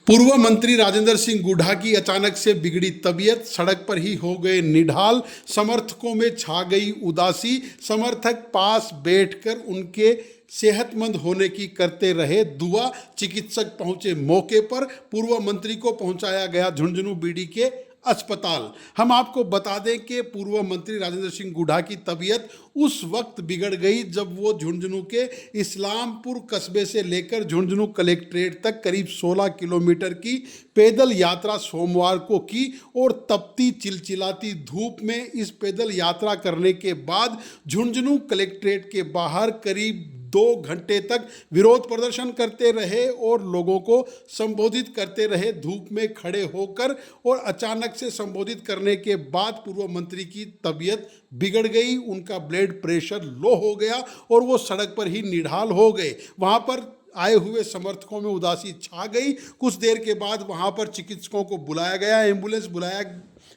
पूर्व मंत्री राजेंद्र सिंह गुढ़ा की अचानक से बिगड़ी तबीयत, सड़क पर ही हो गए निढाल, समर्थकों में छा गई उदासी, समर्थक पास बैठकर उनके सेहतमंद होने की करते रहे दुआ, चिकित्सक पहुंचे मौके पर, पूर्व मंत्री को पहुंचाया गया झुंझुनू बीडी के अस्पताल। हम आपको बता दें कि पूर्व मंत्री राजेंद्र सिंह गुढ़ा की तबीयत उस वक्त बिगड़ गई जब वो झुंझुनू के इस्लामपुर कस्बे से लेकर झुंझुनू कलेक्ट्रेट तक करीब 16 किलोमीटर की पैदल यात्रा सोमवार को की और तपती चिलचिलाती धूप में इस पैदल यात्रा करने के बाद झुंझुनू कलेक्ट्रेट के बाहर करीब 2 घंटे तक विरोध प्रदर्शन करते रहे और लोगों को संबोधित करते रहे धूप में खड़े होकर। और अचानक से संबोधित करने के बाद पूर्व मंत्री की तबीयत बिगड़ गई, उनका ब्लड प्रेशर लो हो गया और वो सड़क पर ही निढाल हो गए। वहाँ पर आए हुए समर्थकों में उदासी छा गई। कुछ देर के बाद वहाँ पर चिकित्सकों को बुलाया गया, एम्बुलेंस बुलाया,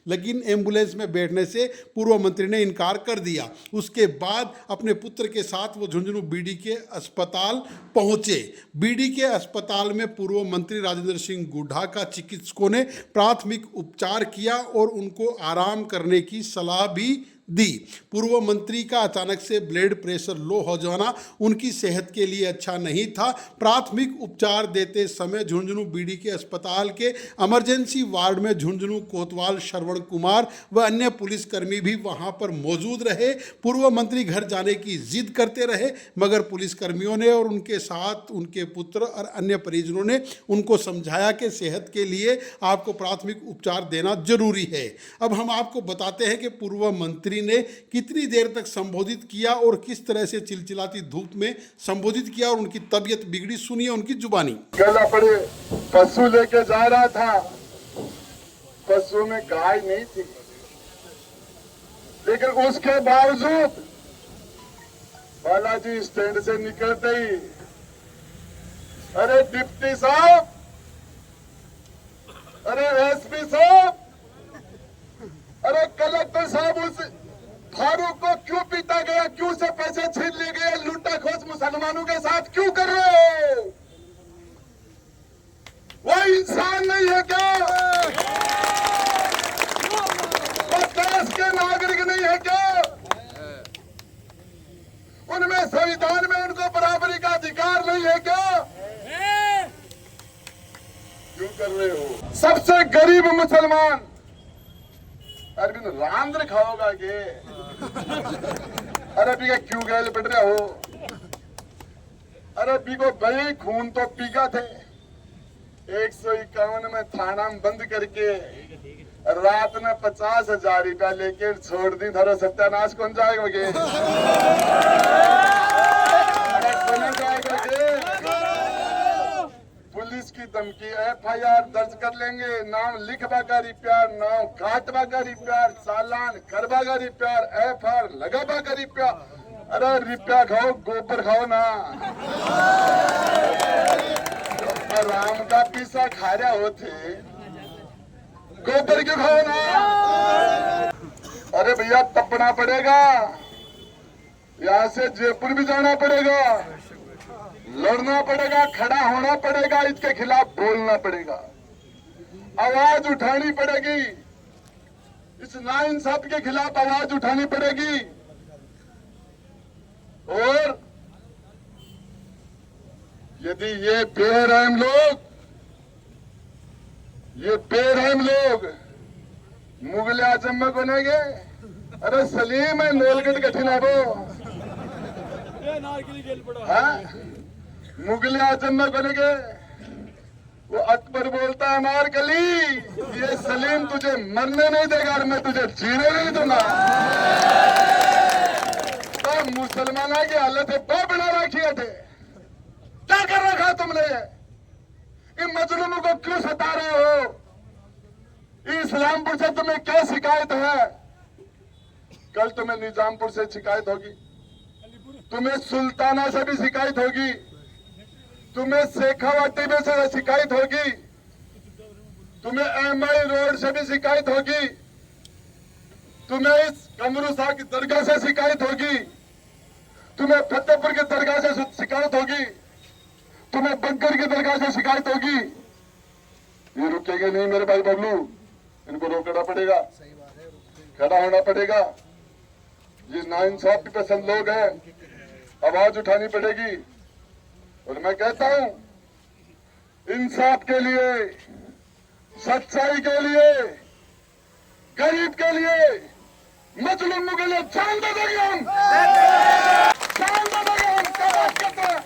लेकिन एम्बुलेंस में बैठने से पूर्व मंत्री ने इनकार कर दिया। उसके बाद अपने पुत्र के साथ वो झुंझुनू बीडी के अस्पताल पहुंचे। बीडी के अस्पताल में पूर्व मंत्री राजेंद्र सिंह गुढ़ा का चिकित्सकों ने प्राथमिक उपचार किया और उनको आराम करने की सलाह भी दी। पूर्व मंत्री का अचानक से ब्लड प्रेशर लो हो जाना उनकी सेहत के लिए अच्छा नहीं था। प्राथमिक उपचार देते समय झुंझुनू बीडी के अस्पताल के इमरजेंसी वार्ड में झुंझुनू कोतवाल श्रवण कुमार व अन्य पुलिसकर्मी भी वहां पर मौजूद रहे। पूर्व मंत्री घर जाने की जिद करते रहे, मगर पुलिसकर्मियों ने और उनके साथ उनके पुत्र और अन्य परिजनों ने उनको समझाया कि सेहत के लिए आपको प्राथमिक उपचार देना जरूरी है। अब हम आपको बताते हैं कि पूर्व मंत्री ने कितनी देर तक संबोधित किया और किस तरह से चिलचिलाती धूप में संबोधित किया और उनकी तबीयत बिगड़ी। सुनिए उनकी जुबानी। कल अपने पशु लेके जा रहा था, पशु में गाय नहीं थी, लेकिन उसके बावजूद बालाजी स्टैंड से निकलते ही अरे डिप्टी साहब, अरे एसपी साहब, अरे कलेक्टर साहब, उस फारूक को क्यों पीटा गया, क्यों से पैसे छीन लिए गए, लूटा खोज मुसलमानों के साथ क्यों कर रहे हो? वो इंसान नहीं है क्या? वो देश के नागरिक नहीं है क्या? उनमें संविधान में उनको बराबरी का अधिकार नहीं है क्या? क्यों कर रहे हो? सबसे गरीब मुसलमान अरबिन रांद्र खाओगा के? अरे पी क्यों गए बैठ रहे हो? अरे पी को भाई खून तो पीगा थे। 151 में थाना में बंद करके रात में 50,000 रुपया लेके छोड़ दी। थारा सत्यानाश कौन जाएगा के? जाएगा के? पुलिस की धमकी, FIR दर्ज कर लेंगे, नाम लिखवा का रिपेयर, नाम काटवा का रिपेयर, चालान करवा का रिपेयर, FIR लगावा का रिपेयर। अरे रिपेयर खाओ, गोबर खाओ ना। राम का पीसा खा रहा होते, गोबर क्यों खाओ ना? अरे भैया तपना पड़ेगा, यहाँ से जयपुर भी जाना पड़ेगा, लड़ना पड़ेगा, खड़ा होना पड़ेगा, इसके खिलाफ बोलना पड़ेगा, आवाज उठानी पड़ेगी, इस नाइंसाफी के खिलाफ आवाज उठानी पड़ेगी। और यदि ये बेरहम लोग मुगल आजम में बनेंगे, अरे सलीम है नोलगढ़ कठिन है वो, मुगल आजम में बनेंगे। वो अकबर बोलता है अनारकली, ये सलीम तुझे मरने नहीं देगा और मैं तुझे जीने नहीं दूंगा। तो मुसलमाना की हालत है वो बना रखी है। क्या कर रखा तुमने? इन मजलूमों को क्यों सता रहे हो? इस्लामपुर से तुम्हें क्या शिकायत है? कल तुम्हें निजामपुर से शिकायत होगी, तुम्हें सुल्ताना से भी शिकायत होगी, तुम्हें शेखावाटी में से शिकायत होगी, तुम्हें MI रोड से भी शिकायत होगी, तुम्हें इस कमरू शाह की दरगाह से शिकायत होगी, तुम्हें फतेहपुर की दरगाह से शिकायत होगी, तुम्हें बंकर की दरगाह से शिकायत होगी। ये रुकेंगे नहीं मेरे भाई बबलू, इनको रोकना पड़ेगा, खड़ा होना पड़ेगा। ये नाइंसाफी पसंद लोग हैं, आवाज उठानी पड़ेगी। और मैं कहता हूं इंसाफ के लिए, सच्चाई के लिए, गरीब के लिए, मजलूमों के लिए जान दे देंगे हम, जान दे देंगे हम। क्या बात करते हैं?